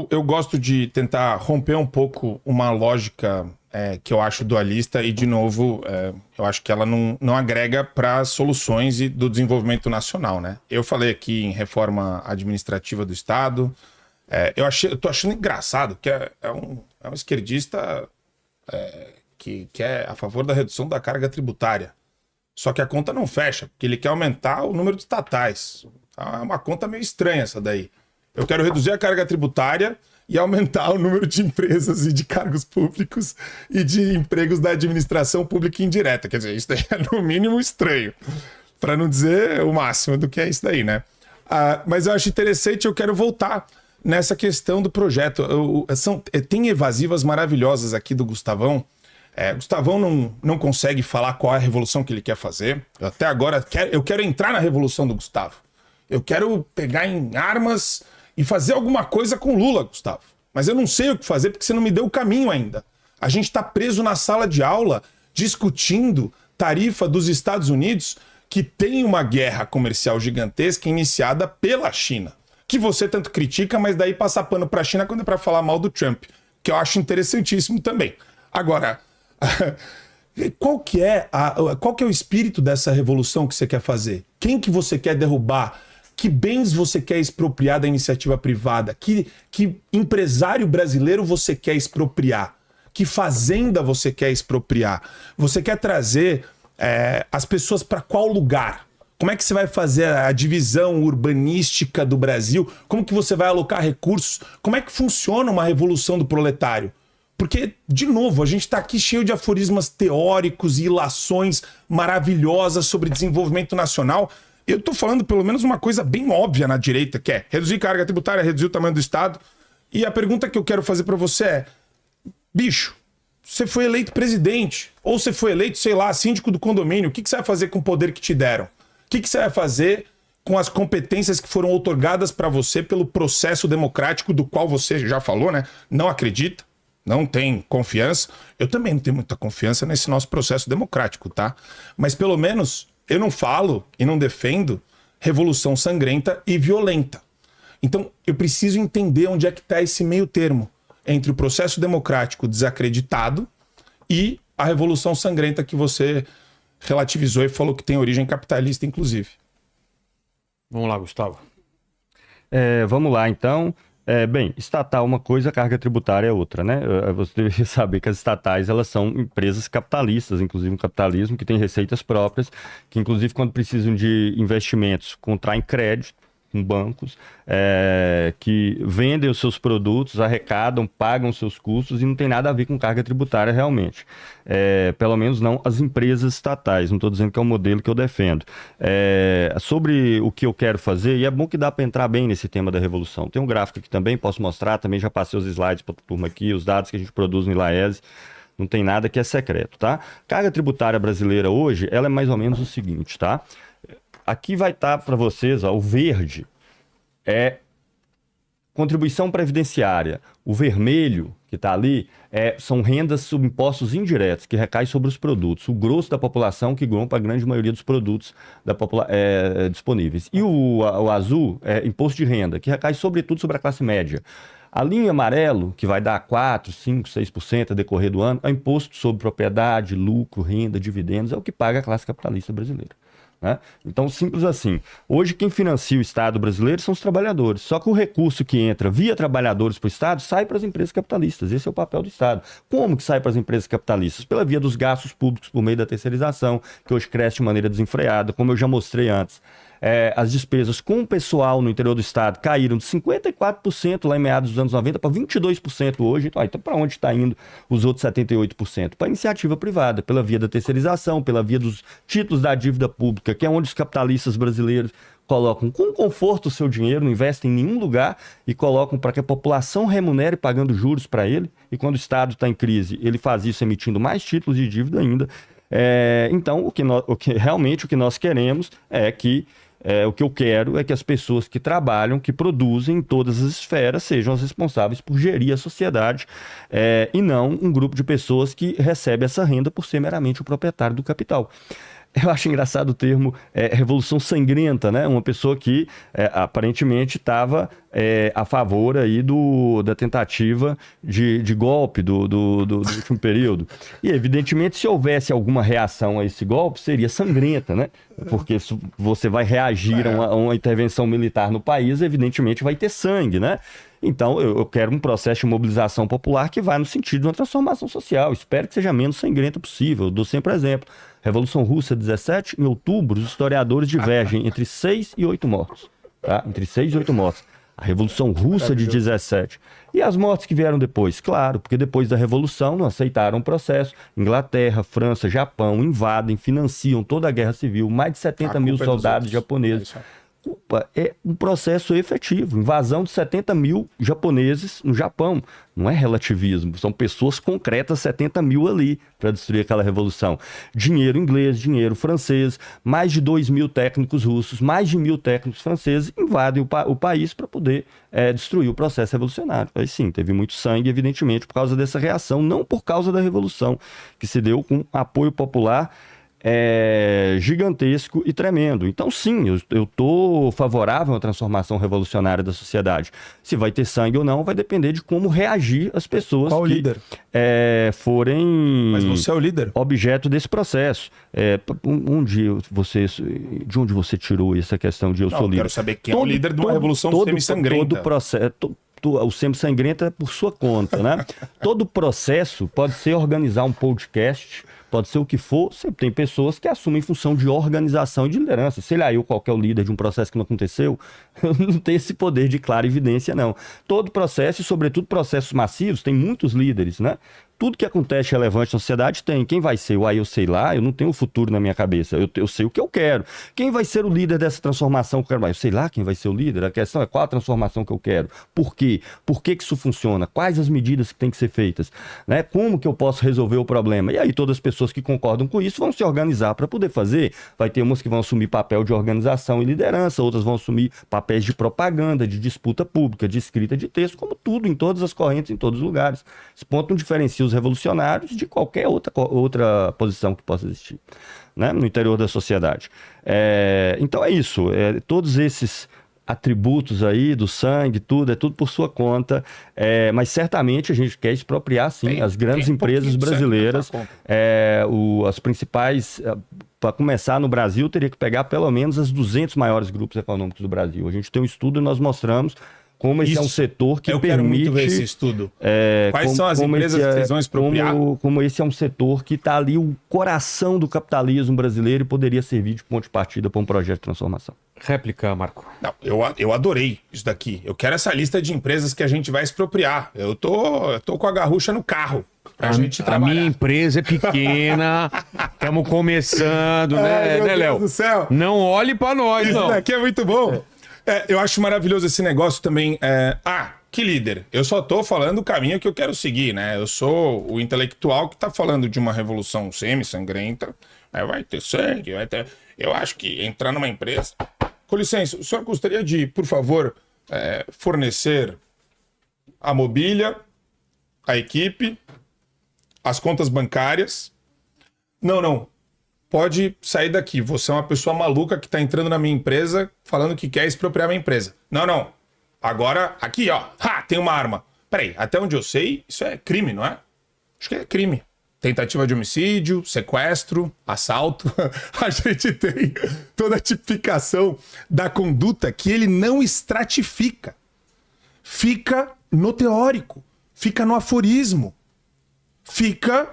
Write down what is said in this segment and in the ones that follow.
Eu gosto de tentar romper um pouco uma lógica que eu acho dualista e, de novo, eu acho que ela não agrega para soluções do desenvolvimento nacional, né? Eu falei aqui em reforma administrativa do Estado. Eu tô achando engraçado que é um esquerdista que é a favor da redução da carga tributária. Só que a conta não fecha, porque ele quer aumentar o número de estatais. É uma conta meio estranha essa daí. Eu quero reduzir a carga tributária e aumentar o número de empresas e de cargos públicos e de empregos da administração pública indireta. Quer dizer, isso daí é no mínimo estranho, para não dizer o máximo do que é isso daí, né? Mas eu acho interessante, eu quero voltar nessa questão do projeto. Tem evasivas maravilhosas aqui do Gustavão. Gustavão não consegue falar qual é a revolução que ele quer fazer. Até agora, eu quero entrar na revolução do Gustavo. Eu quero pegar em armas e fazer alguma coisa com Lula, Gustavo. Mas eu não sei o que fazer porque você não me deu o caminho ainda. A gente está preso na sala de aula discutindo tarifa dos Estados Unidos, que tem uma guerra comercial gigantesca iniciada pela China, que você tanto critica, mas daí passa pano para a China quando é para falar mal do Trump, que eu acho interessantíssimo também. Agora, qual que é o espírito dessa revolução que você quer fazer? Quem que você quer derrubar? Que bens você quer expropriar da iniciativa privada? Que empresário brasileiro você quer expropriar? Que fazenda você quer expropriar? Você quer trazer as pessoas para qual lugar? Como é que você vai fazer a divisão urbanística do Brasil? Como que você vai alocar recursos? Como é que funciona uma revolução do proletário? Porque, de novo, a gente está aqui cheio de aforismos teóricos e ilações maravilhosas sobre desenvolvimento nacional. Eu estou falando pelo menos uma coisa bem óbvia na direita, que é reduzir carga tributária, reduzir o tamanho do Estado. E a pergunta que eu quero fazer para você é, bicho, você foi eleito presidente, ou você foi eleito, sei lá, síndico do condomínio, o que você vai fazer com o poder que te deram? O que você vai fazer com as competências que foram outorgadas para você pelo processo democrático do qual você já falou, né? Não acredita, não tem confiança. Eu também não tenho muita confiança nesse nosso processo democrático, tá? Mas pelo menos eu não falo e não defendo revolução sangrenta e violenta. Então eu preciso entender onde é que está esse meio termo entre o processo democrático desacreditado e a revolução sangrenta que você relativizou e falou que tem origem capitalista, inclusive. Vamos lá, Gustavo. Vamos lá, então. Bem, estatal é uma coisa, carga tributária é outra, né? Você deve saber que as estatais, elas são empresas capitalistas, inclusive um capitalismo que tem receitas próprias, que inclusive quando precisam de investimentos, contraem crédito com bancos, que vendem os seus produtos, arrecadam, pagam os seus custos e não tem nada a ver com carga tributária realmente. Pelo menos não as empresas estatais, não estou dizendo que é o modelo que eu defendo. Sobre o que eu quero fazer, e é bom que dá para entrar bem nesse tema da revolução. Tem um gráfico aqui também, posso mostrar, também já passei os slides para a turma aqui, os dados que a gente produz no ILAESE, não tem nada que é secreto, tá? Carga tributária brasileira hoje, ela é mais ou menos o seguinte, tá? Aqui vai estar para vocês, ó, o verde é contribuição previdenciária. O vermelho, que está ali, são rendas sob impostos indiretos, que recaem sobre os produtos. O grosso da população que compra a grande maioria dos produtos disponíveis. E o azul é imposto de renda, que recai sobretudo sobre a classe média. A linha amarelo, que vai dar 4, 5, 6% a decorrer do ano, é imposto sobre propriedade, lucro, renda, dividendos, é o que paga a classe capitalista brasileira. Né? Então, simples assim. Hoje, quem financia o Estado brasileiro são os trabalhadores. Só que o recurso que entra via trabalhadores para o Estado sai para as empresas capitalistas. Esse é o papel do Estado. Como que sai para as empresas capitalistas? Pela via dos gastos públicos por meio da terceirização, que hoje cresce de maneira desenfreada, como eu já mostrei antes. As despesas com o pessoal no interior do Estado caíram de 54% lá em meados dos anos 90 para 22% hoje. Então para onde está indo os outros 78%? Para a iniciativa privada, pela via da terceirização, pela via dos títulos da dívida pública, que é onde os capitalistas brasileiros colocam com conforto o seu dinheiro, não investem em nenhum lugar e colocam para que a população remunere pagando juros para ele. E quando o Estado está em crise, ele faz isso emitindo mais títulos de dívida ainda. Então, o que realmente nós queremos é que o que eu quero é que as pessoas que trabalham, que produzem em todas as esferas, sejam as responsáveis por gerir a sociedade e não um grupo de pessoas que recebe essa renda por ser meramente o proprietário do capital. Eu acho engraçado o termo revolução sangrenta, né? Uma pessoa que aparentemente estava a favor aí da tentativa de golpe do último período. E, evidentemente, se houvesse alguma reação a esse golpe, seria sangrenta, né? Porque se você vai reagir a uma intervenção militar no país, evidentemente vai ter sangue, né? Então, eu quero um processo de mobilização popular que vai no sentido de uma transformação social. Espero que seja menos sangrenta possível. Eu dou sempre exemplo. Revolução Russa 17, em outubro, os historiadores divergem entre 6 e 8 mortos. Tá? Entre 6 e 8 mortos. A Revolução Russa de 17. E as mortes que vieram depois? Claro, porque depois da Revolução não aceitaram o processo. Inglaterra, França, Japão invadem, financiam toda a guerra civil. Mais de 70 mil soldados japoneses. Culpa é um processo efetivo, invasão de 70 mil japoneses no Japão, não é relativismo, são pessoas concretas, 70 mil ali para destruir aquela revolução. Dinheiro inglês, dinheiro francês, mais de 2 mil técnicos russos, mais de 1.000 técnicos franceses invadem o país para poder destruir o processo revolucionário. Aí sim, teve muito sangue, evidentemente, por causa dessa reação, não por causa da revolução, que se deu com apoio popular gigantesco e tremendo. Então, sim, eu estou favorável à transformação revolucionária da sociedade. Se vai ter sangue ou não, vai depender de como reagir as pessoas Qual que líder? Forem Mas você é o líder. objeto desse processo. De onde você tirou essa questão de eu sou Eu líder? quero saber quem é o líder de uma revolução semi-sangrenta. Todo processo... O semi-sangrenta é por sua conta, né? Todo processo pode ser organizar um podcast, pode ser o que for, sempre tem pessoas que assumem função de organização e de liderança. Sei lá, qual que é o líder de um processo que não aconteceu, eu não tenho esse poder de clara evidência, não. Todo processo, e sobretudo processos massivos, tem muitos líderes, né? Tudo que acontece relevante na sociedade tem. Quem vai ser? Eu sei lá, eu não tenho o futuro na minha cabeça. Eu sei o que eu quero. Quem vai ser o líder dessa transformação que eu quero? Eu sei lá quem vai ser o líder. A questão é qual a transformação que eu quero. Por quê? Por que isso funciona? Quais as medidas que têm que ser feitas? Né? Como que eu posso resolver o problema? E aí todas as pessoas que concordam com isso vão se organizar para poder fazer. Vai ter umas que vão assumir papel de organização e liderança, outras vão assumir papéis de propaganda, de disputa pública, de escrita de texto, como tudo, em todas as correntes, em todos os lugares. Esse ponto não diferencia os revolucionários de qualquer outra posição que possa existir, né, no interior da sociedade. Então é isso, todos esses atributos aí do sangue, tudo, é tudo por sua conta, mas certamente a gente quer expropriar sim as grandes empresas brasileiras, as principais... Para começar, no Brasil, teria que pegar pelo menos as 200 maiores grupos econômicos do Brasil. A gente tem um estudo e nós mostramos como esse é um setor que permite... quero muito ver esse estudo. Quais são as empresas que vocês vão expropriar? Como esse é um setor que está ali, o coração do capitalismo brasileiro e poderia servir de ponto de partida para um projeto de transformação. Réplica, Marco. Não, eu adorei isso daqui. Eu quero essa lista de empresas que a gente vai expropriar. Eu tô com a garrucha no carro pra gente trabalhar. A minha empresa é pequena, estamos começando, né, Meu Léo? Deus do céu. Não olhe para nós, Isso não. daqui é muito bom. Eu acho maravilhoso esse negócio também. Que líder? Eu só tô falando o caminho que eu quero seguir, né? Eu sou o intelectual que tá falando de uma revolução semi-sangrenta. Vai ter sangue, vai ter... Eu acho que entrar numa empresa... Com licença, o senhor gostaria de, por favor, fornecer a mobília, a equipe, as contas bancárias? Não. Pode sair daqui. Você é uma pessoa maluca que tá entrando na minha empresa falando que quer expropriar minha empresa. Não. Agora, aqui, ó. Tem uma arma. Peraí, até onde eu sei, isso é crime, não é? Acho que é crime. Tentativa de homicídio, sequestro, assalto. A gente tem toda a tipificação da conduta que ele não estratifica. Fica no teórico. Fica no aforismo. Fica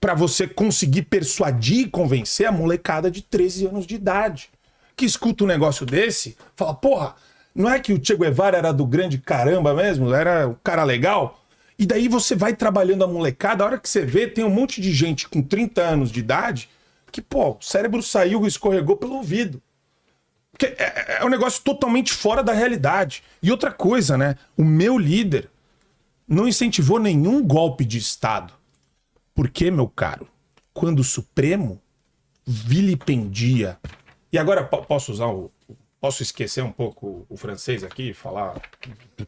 para você conseguir persuadir e convencer a molecada de 13 anos de idade. Que escuta um negócio desse, fala, porra, não é que o Che Guevara era do grande caramba mesmo? Era um cara legal? E daí você vai trabalhando a molecada, a hora que você vê, tem um monte de gente com 30 anos de idade que, o cérebro saiu e escorregou pelo ouvido. Porque é um negócio totalmente fora da realidade. E outra coisa, né? O meu líder não incentivou nenhum golpe de Estado. Porque, meu caro, quando o Supremo vilipendia... E agora posso usar Posso esquecer um pouco o francês aqui e falar...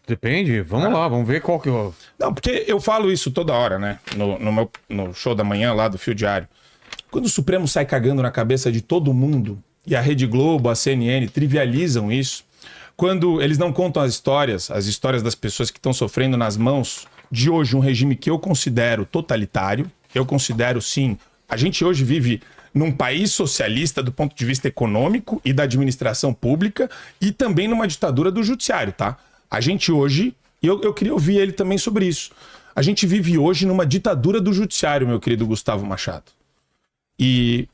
Depende, vamos lá, vamos ver qual que eu... Não, porque eu falo isso toda hora, né? No show da manhã lá do Fio Diário. Quando o Supremo sai cagando na cabeça de todo mundo, e a Rede Globo, a CNN trivializam isso, quando eles não contam as histórias das pessoas que estão sofrendo nas mãos de hoje um regime que eu considero totalitário, eu considero sim, a gente hoje vive num país socialista do ponto de vista econômico e da administração pública e também numa ditadura do judiciário, tá? A gente hoje, eu queria ouvir ele também sobre isso, a gente vive hoje numa ditadura do judiciário, meu querido Gustavo Machado. E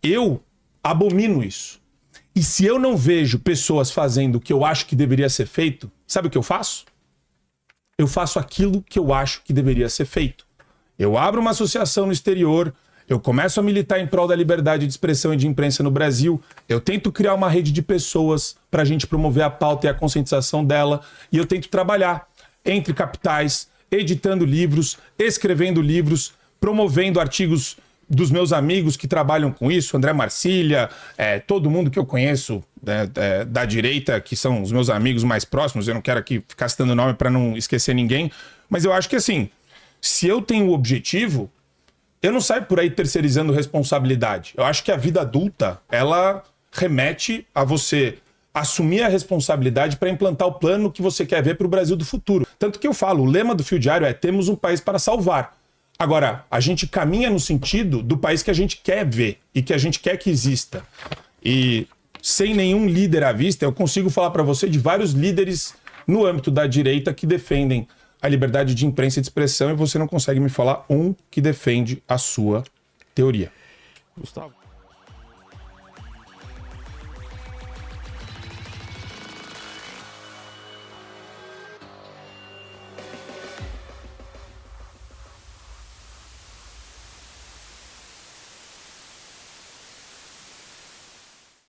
eu abomino isso. E se eu não vejo pessoas fazendo o que eu acho que deveria ser feito, sabe o que eu faço? Eu faço aquilo que eu acho que deveria ser feito. Eu abro uma associação no exterior, eu começo a militar em prol da liberdade de expressão e de imprensa no Brasil, eu tento criar uma rede de pessoas para a gente promover a pauta e a conscientização dela, e eu tento trabalhar entre capitais, editando livros, escrevendo livros, promovendo artigos dos meus amigos que trabalham com isso, André Marcília, todo mundo que eu conheço da direita, que são os meus amigos mais próximos, eu não quero aqui ficar citando nome para não esquecer ninguém, mas eu acho que assim, se eu tenho o objetivo, eu não saio por aí terceirizando responsabilidade. Eu acho que a vida adulta, ela remete a você assumir a responsabilidade para implantar o plano que você quer ver para o Brasil do futuro. Tanto que eu falo, o lema do Fio Diário é: temos um país para salvar. Agora, a gente caminha no sentido do país que a gente quer ver e que a gente quer que exista. E sem nenhum líder à vista, eu consigo falar para você de vários líderes no âmbito da direita que defendem a liberdade de imprensa e de expressão, e você não consegue me falar um que defende a sua teoria. Gustavo.